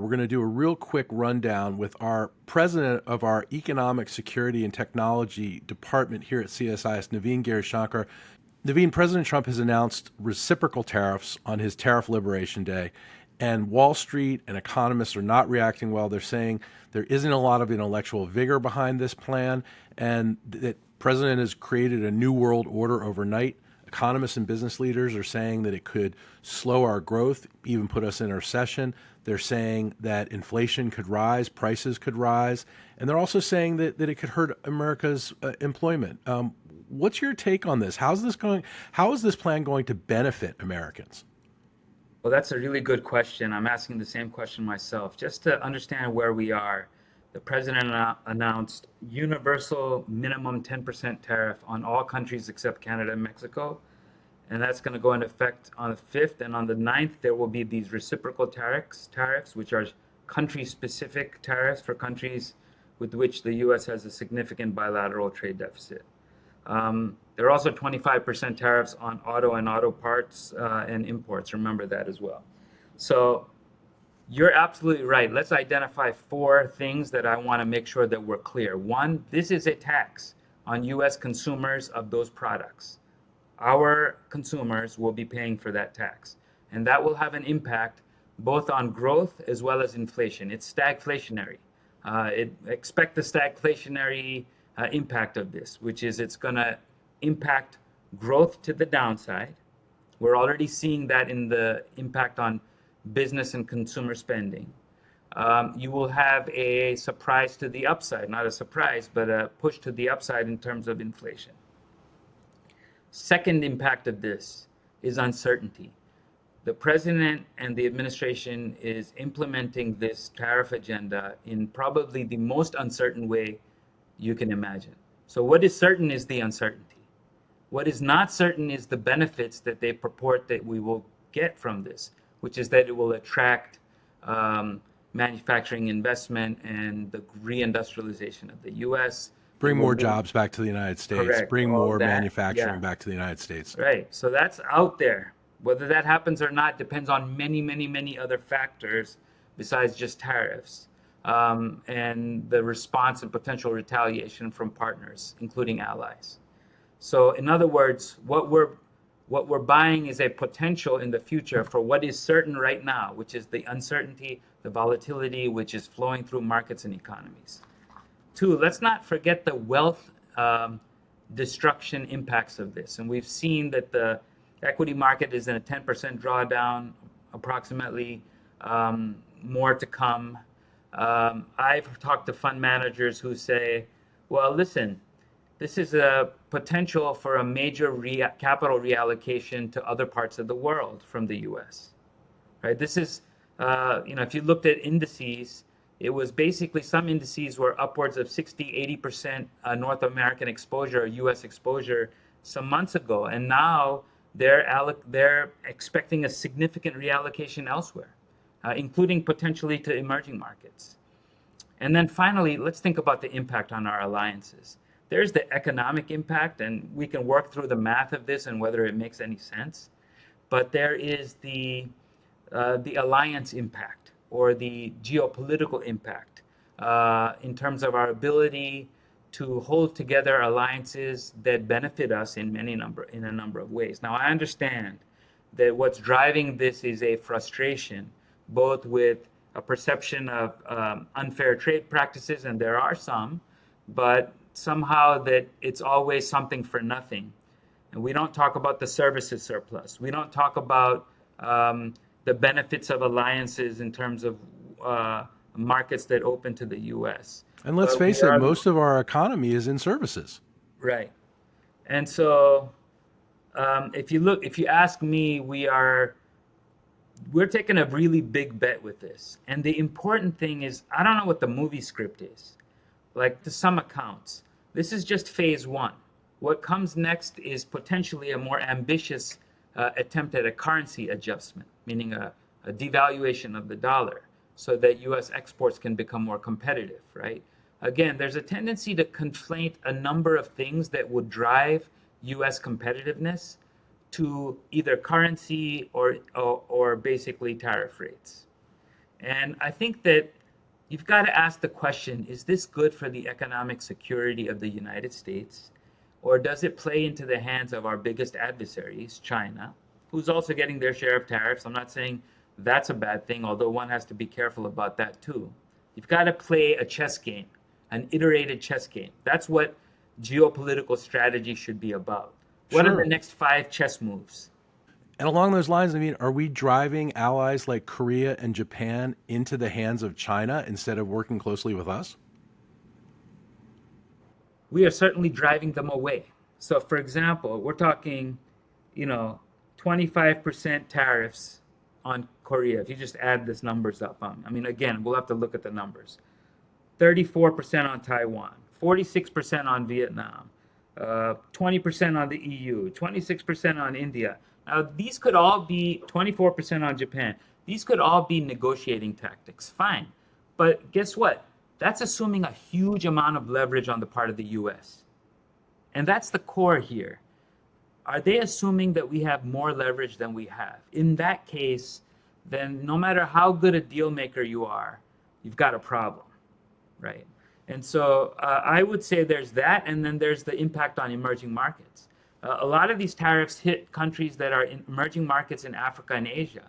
We're going to do a real quick rundown with our president of our Economic Security and Technology Department here at CSIS, Navin Girishankar. Navin, President Trump has announced reciprocal tariffs on his Tariff Liberation Day, and Wall Street and economists are not reacting well. They're saying there isn't a lot of intellectual vigor behind this plan, and that the President has created a new world order overnight. Economists and business leaders are saying that it could slow our growth, even put us in a recession. They're saying that inflation could rise, prices could rise, and they're also saying that it could hurt America's employment. What's your take on this? How's this going? How is this plan going to benefit Americans? Well, that's a really good question. I'm asking the same question myself. Just to understand where we are, the president announced universal minimum 10% tariff on all countries except Canada and Mexico. And that's going to go into effect on the 5th. And on the 9th, there will be these reciprocal tariffs, which are country-specific tariffs for countries with which the U.S. has a significant bilateral trade deficit. There are also 25% tariffs on auto and auto parts and imports. Remember that as well. So you're absolutely right. Let's identify 4 things that I want to make sure that we're clear. One, this is a tax on U.S. consumers of those products. Our consumers will be paying for that tax. And that will have an impact both on growth as well as inflation. It's stagflationary. Expect the stagflationary impact of this, which is it's going to impact growth to the downside. We're already seeing that in the impact on business and consumer spending. You will have a surprise to the upside, not a surprise, but a push to the upside in terms of inflation. Second impact of this is uncertainty. The president and the administration is implementing this tariff agenda in probably the most uncertain way you can imagine. So what is certain is the uncertainty. What is not certain is the benefits that they purport that we will get from this, which is that it will attract manufacturing investment and the reindustrialization of the U.S. Bring more jobs back to the United States. Correct. Bring All more that, manufacturing yeah. back to the United States. Right. So that's out there. Whether that happens or not depends on many, many, many other factors besides just tariffs and the response and potential retaliation from partners, including allies. So in other words, what we're buying is a potential in the future for what is certain right now, which is the uncertainty, the volatility, which is flowing through markets and economies. 2, let's not forget the wealth destruction impacts of this. And we've seen that the equity market is in a 10% drawdown, approximately, more to come. I've talked to fund managers who say, well, listen, this is a potential for a major capital reallocation to other parts of the world from the U.S. Right? This is, if you looked at indices, it was basically some indices were upwards of 60-80% North American exposure, U.S. exposure some months ago. And now they're expecting a significant reallocation elsewhere, including potentially to emerging markets. And then finally, let's think about the impact on our alliances. There's the economic impact, and we can work through the math of this and whether it makes any sense. But there is the alliance impact or the geopolitical impact in terms of our ability to hold together alliances that benefit us in a number of ways. Now, I understand that what's driving this is a frustration, both with a perception of unfair trade practices, and there are some, but somehow that it's always something for nothing. And we don't talk about the services surplus. We don't talk about the benefits of alliances in terms of markets that open to the U.S. And let's face it, most of our economy is in services. Right. And so if you ask me, we're taking a really big bet with this. And the important thing is, I don't know what the movie script is. Like, to some accounts, this is just phase 1. What comes next is potentially a more ambitious attempt at a currency adjustment, meaning a devaluation of the dollar, so that U.S. exports can become more competitive, right? Again, there's a tendency to conflate a number of things that would drive U.S. competitiveness to either currency or basically tariff rates. And I think that you've got to ask the question, is this good for the economic security of the United States? Or does it play into the hands of our biggest adversaries, China, who's also getting their share of tariffs? I'm not saying that's a bad thing, although one has to be careful about that too. You've got to play a chess game, an iterated chess game. That's what geopolitical strategy should be about. What are the Sure. next 5 chess moves? And along those lines, I mean, are we driving allies like Korea and Japan into the hands of China instead of working closely with us? We are certainly driving them away. So, for example, we're talking, you know, 25% tariffs on Korea. If you just add these numbers up, I mean, again, we'll have to look at the numbers. 34% on Taiwan, 46% on Vietnam, 20% on the EU, 26% on India. Now, these could all be 24% on Japan. These could all be negotiating tactics. Fine. But guess what? That's assuming a huge amount of leverage on the part of the US. And that's the core here. Are they assuming that we have more leverage than we have? In that case, then no matter how good a deal maker you are, you've got a problem, right? And so I would say there's that, and then there's the impact on emerging markets. A lot of these tariffs hit countries that are in emerging markets in Africa and Asia.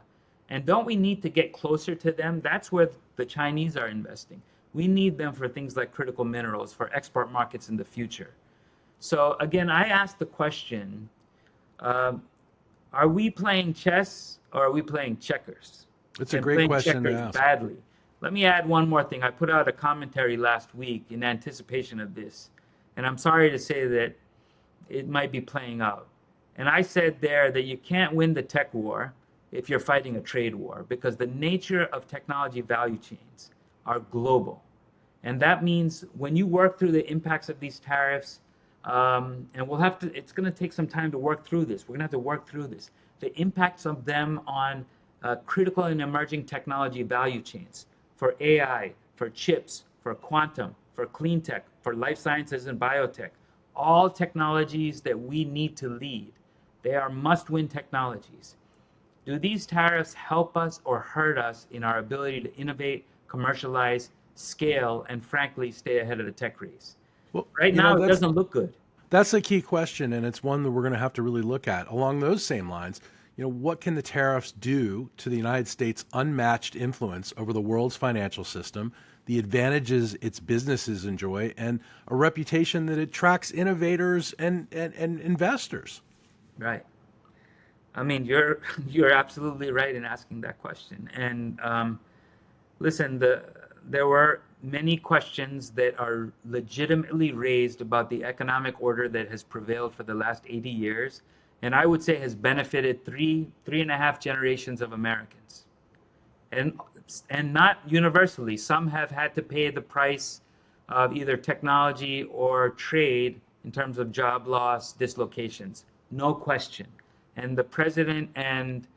And don't we need to get closer to them? That's where the Chinese are investing. We need them for things like critical minerals, for export markets in the future. So again, I asked the question, um, are we playing chess or are we playing checkers? It's a And great playing question to checkers ask. badly. Let me add one more thing. I put out a commentary last week in anticipation of this, and I'm sorry to say that it might be playing out. And I said there that you can't win the tech war if you're fighting a trade war, because the nature of technology value chains are global. And that means when you work through the impacts of these tariffs, and we'll have to, it's going to take some time to work through this. We're going to have to work through this. The impacts of them on critical and emerging technology value chains for AI, for chips, for quantum, for clean tech, for life sciences and biotech, all technologies that we need to lead. They are must-win technologies. Do these tariffs help us or hurt us in our ability to innovate, commercialize, scale, and frankly, stay ahead of the tech race? Well, Right you know, now, it doesn't look good. that's a key question, and it's one that we're going to have to really look at. Along those same lines, you know, what can the tariffs do to the United States' unmatched influence over the world's financial system, the advantages its businesses enjoy, and a reputation that attracts innovators and investors? Right. I mean, you're absolutely right in asking that question. And listen, there were many questions that are legitimately raised about the economic order that has prevailed for the last 80 years, and I would say has benefited three and a half generations of Americans. And not universally. Some have had to pay the price of either technology or trade in terms of job loss, dislocations, no question. And the president and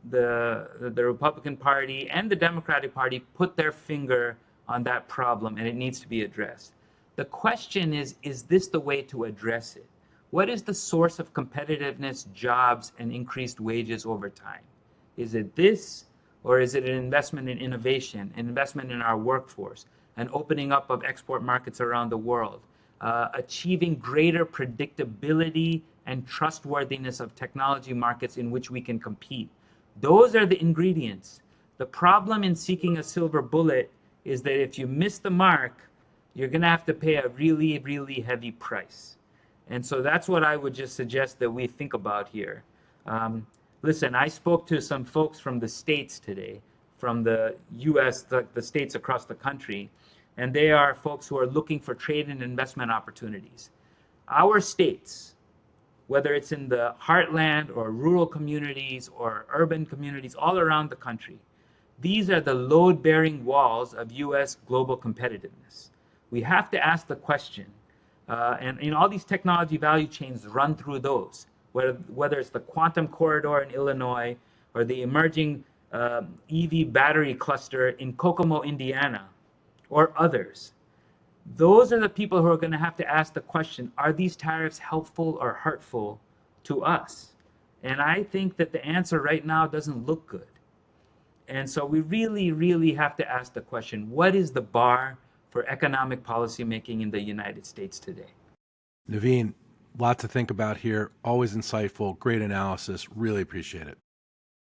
the Republican Party and the Democratic Party put their finger on that problem, and it needs to be addressed. The question is this the way to address it? What is the source of competitiveness, jobs, and increased wages over time? Is it this, or is it an investment in innovation, an investment in our workforce, an opening up of export markets around the world, achieving greater predictability and trustworthiness of technology markets in which we can compete? Those are the ingredients. The problem in seeking a silver bullet is that if you miss the mark, you're going to have to pay a really, really heavy price. And so that's what I would just suggest that we think about here. Listen, I spoke to some folks from the states today, from the US, the states across the country, and they are folks who are looking for trade and investment opportunities. Our states, whether it's in the heartland or rural communities or urban communities all around the country, these are the load-bearing walls of US global competitiveness. We have to ask the question, and all these technology value chains run through those, whether it's the quantum corridor in Illinois or the emerging EV battery cluster in Kokomo, Indiana, or others. Those are the people who are going to have to ask the question, are these tariffs helpful or hurtful to us? And I think that the answer right now doesn't look good. And so we really, really have to ask the question, what is the bar for economic policy making in the United States today? Navin, lot to think about here. Always insightful, great analysis. Really appreciate it.